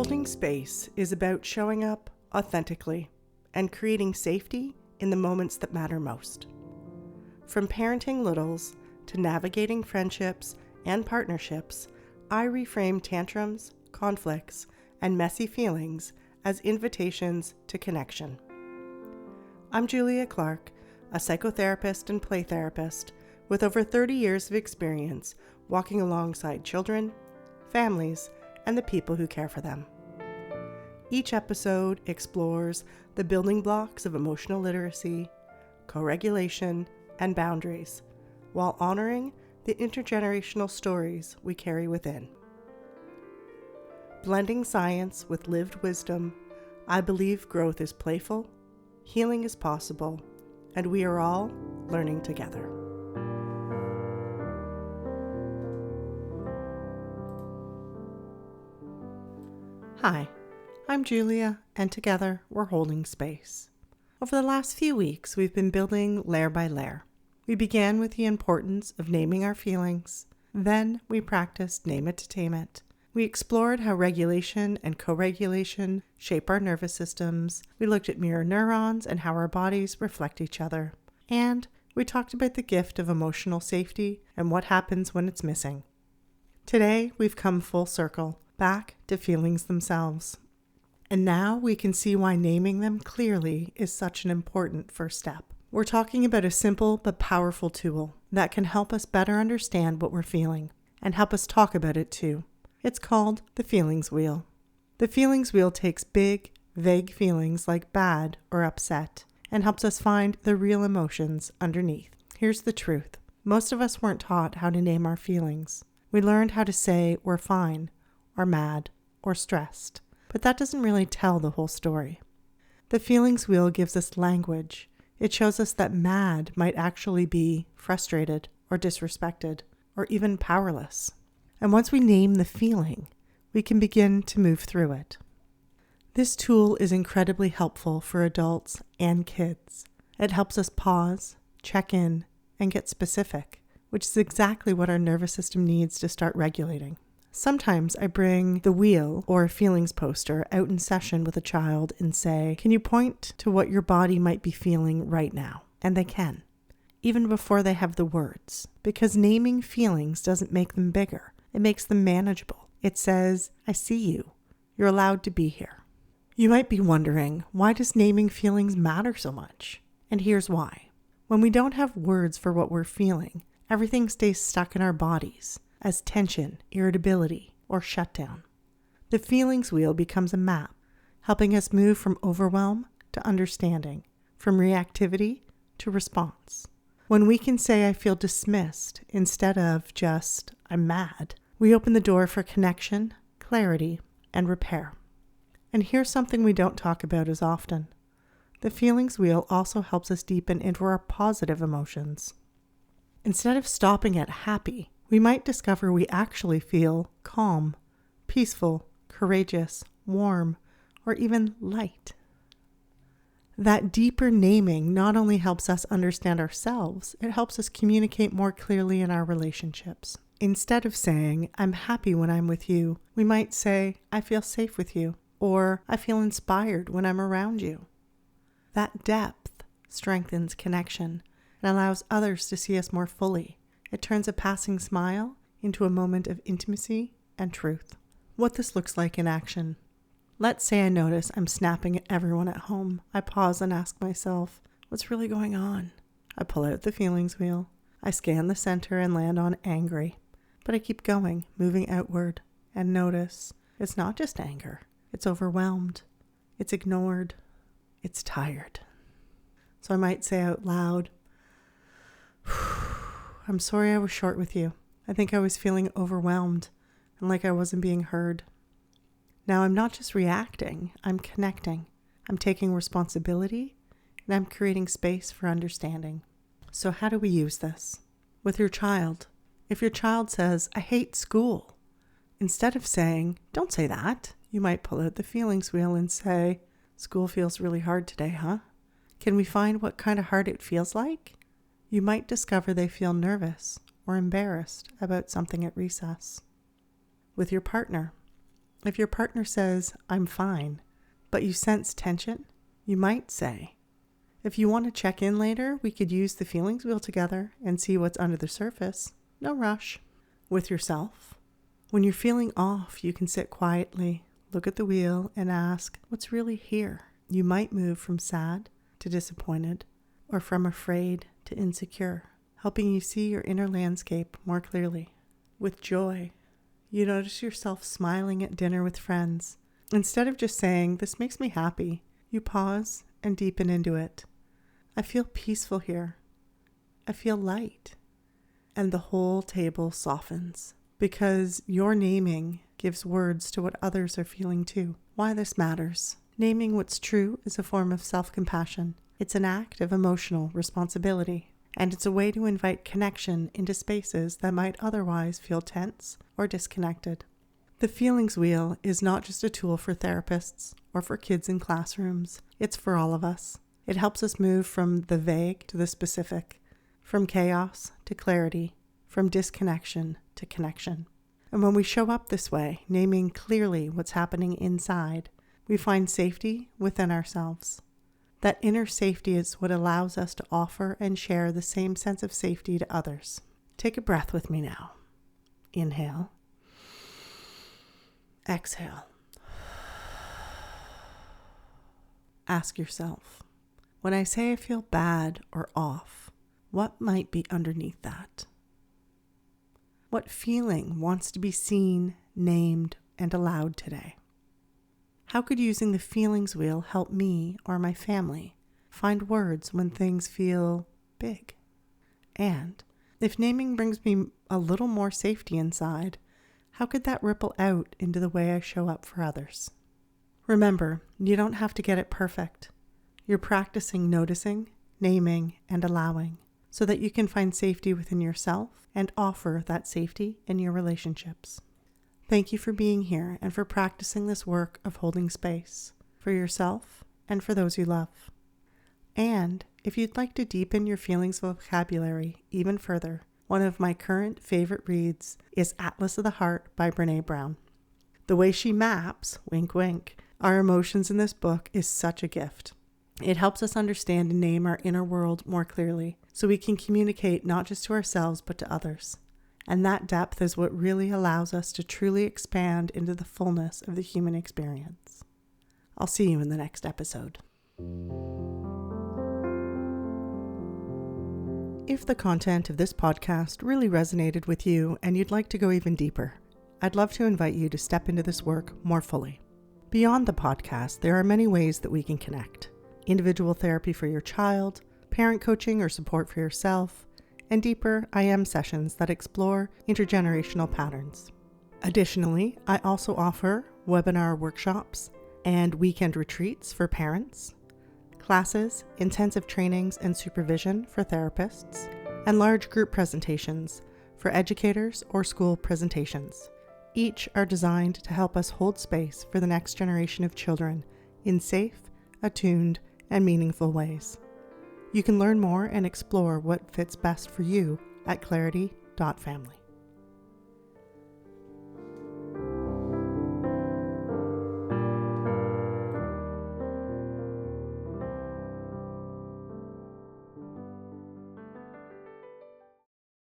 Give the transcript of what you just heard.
Holding space is about showing up authentically and creating safety in the moments that matter most. From parenting littles to navigating friendships and partnerships, I reframe tantrums, conflicts, and messy feelings as invitations to connection. I'm Julia Clark, a psychotherapist and play therapist with over 30 years of experience walking alongside children, families, and the people who care for them. Each episode explores the building blocks of emotional literacy, co-regulation, and boundaries, while honoring the intergenerational stories we carry within. Blending science with lived wisdom, I believe growth is playful, healing is possible, and we are all learning together. Hi, I'm Julia, and together we're holding space. Over the last few weeks, we've been building layer by layer. We began with the importance of naming our feelings. Then we practiced name it to tame it. We explored how regulation and co-regulation shape our nervous systems. We looked at mirror neurons and how our bodies reflect each other. And we talked about the gift of emotional safety and what happens when it's missing. Today, we've come full circle, back to feelings themselves. And now we can see why naming them clearly is such an important first step. We're talking about a simple but powerful tool that can help us better understand what we're feeling and help us talk about it too. It's called the feelings wheel. The feelings wheel takes big, vague feelings like bad or upset and helps us find the real emotions underneath. Here's the truth. Most of us weren't taught how to name our feelings. We learned how to say we're fine, or mad, or stressed. But that doesn't really tell the whole story. The feelings wheel gives us language. It shows us that mad might actually be frustrated or disrespected or even powerless. And once we name the feeling, we can begin to move through it. This tool is incredibly helpful for adults and kids. It helps us pause, check in, and get specific, which is exactly what our nervous system needs to start regulating. Sometimes I bring the wheel or a feelings poster out in session with a child and say, can you point to what your body might be feeling right now? And they can, even before they have the words, because naming feelings doesn't make them bigger. It makes them manageable. It says, I see you. You're allowed to be here. You might be wondering, why does naming feelings matter so much? And here's why. When we don't have words for what we're feeling, everything stays stuck in our bodies as tension, irritability, or shutdown. The feelings wheel becomes a map, helping us move from overwhelm to understanding, from reactivity to response. When we can say I feel dismissed instead of just I'm mad, we open the door for connection, clarity, and repair. And here's something we don't talk about as often. The feelings wheel also helps us deepen into our positive emotions. Instead of stopping at happy, we might discover we actually feel calm, peaceful, courageous, warm, or even light. That deeper naming not only helps us understand ourselves, it helps us communicate more clearly in our relationships. Instead of saying, I'm happy when I'm with you, we might say, I feel safe with you, or I feel inspired when I'm around you. That depth strengthens connection and allows others to see us more fully. It turns a passing smile into a moment of intimacy and truth. What this looks like in action. Let's say I notice I'm snapping at everyone at home. I pause and ask myself, what's really going on? I pull out the feelings wheel. I scan the center and land on angry. But I keep going, moving outward, and notice it's not just anger. It's overwhelmed. It's ignored. It's tired. So I might say out loud, I'm sorry I was short with you. I think I was feeling overwhelmed and like I wasn't being heard. Now I'm not just reacting, I'm connecting. I'm taking responsibility and I'm creating space for understanding. So how do we use this? With your child. If your child says, I hate school, instead of saying, don't say that, you might pull out the feelings wheel and say, school feels really hard today, huh? Can we find what kind of hard it feels like? You might discover they feel nervous or embarrassed about something at recess. With your partner, If your partner says, "I'm fine," but you sense tension, you might say, "If you want to check in later, we could use the feelings wheel together and see what's under the surface. No rush." With yourself, when you're feeling off, you can sit quietly, look at the wheel, and ask, "What's really here?" You might move from sad to disappointed, or from afraid to insecure, helping you see your inner landscape more clearly. With joy, you notice yourself smiling at dinner with friends. Instead of just saying, "This makes me happy," you pause and deepen into it. "I feel peaceful here. I feel light." And the whole table softens, because your naming gives words to what others are feeling too. Why this matters. Naming what's true is a form of self-compassion. It's an act of emotional responsibility, and it's a way to invite connection into spaces that might otherwise feel tense or disconnected. The feelings wheel is not just a tool for therapists or for kids in classrooms. It's for all of us. It helps us move from the vague to the specific, from chaos to clarity, from disconnection to connection. And when we show up this way, naming clearly what's happening inside, we find safety within ourselves. That inner safety is what allows us to offer and share the same sense of safety to others. Take a breath with me now. Inhale. Exhale. Ask yourself, when I say I feel bad or off, what might be underneath that? What feeling wants to be seen, named, and allowed today? How could using the feelings wheel help me or my family find words when things feel big? And if naming brings me a little more safety inside, how could that ripple out into the way I show up for others? Remember, you don't have to get it perfect. You're practicing noticing, naming, and allowing so that you can find safety within yourself and offer that safety in your relationships. Thank you for being here and for practicing this work of holding space for yourself and for those you love. And if you'd like to deepen your feelings vocabulary even further, one of my current favorite reads is Atlas of the Heart by Brené Brown. The way she maps, wink wink, our emotions in this book is such a gift. It helps us understand and name our inner world more clearly so we can communicate not just to ourselves but to others. And that depth is what really allows us to truly expand into the fullness of the human experience. I'll see you in the next episode. If the content of this podcast really resonated with you and you'd like to go even deeper, I'd love to invite you to step into this work more fully. Beyond the podcast, there are many ways that we can connect. Individual therapy for your child, parent coaching or support for yourself, and deeper IM sessions that explore intergenerational patterns. Additionally, I also offer webinar workshops and weekend retreats for parents, classes, intensive trainings and supervision for therapists, and large group presentations for educators or school presentations. Each are designed to help us hold space for the next generation of children in safe, attuned, and meaningful ways. You can learn more and explore what fits best for you at clarity.family.